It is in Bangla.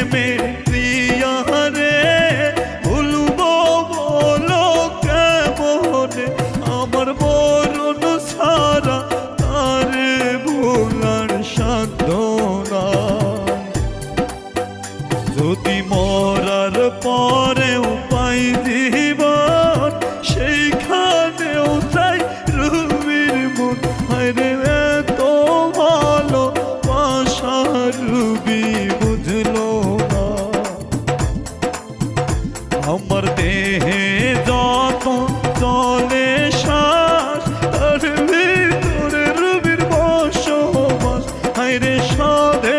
প্রেমের প্রিয়া রে ভুলবো বলো কেমনে আমার মরণ ছাড়া তারে ভুলার সাধ্য নাই। যদি মরার পরেও পাই জীবন সেইখানেও চাই রুবির মন। হায়রে এত ভালো বাসা রুবি বুঝলো না। আমার দেহে যত চলে শ্বাস তার ভিতরে রুবির বসবাস। হায়রে সাধে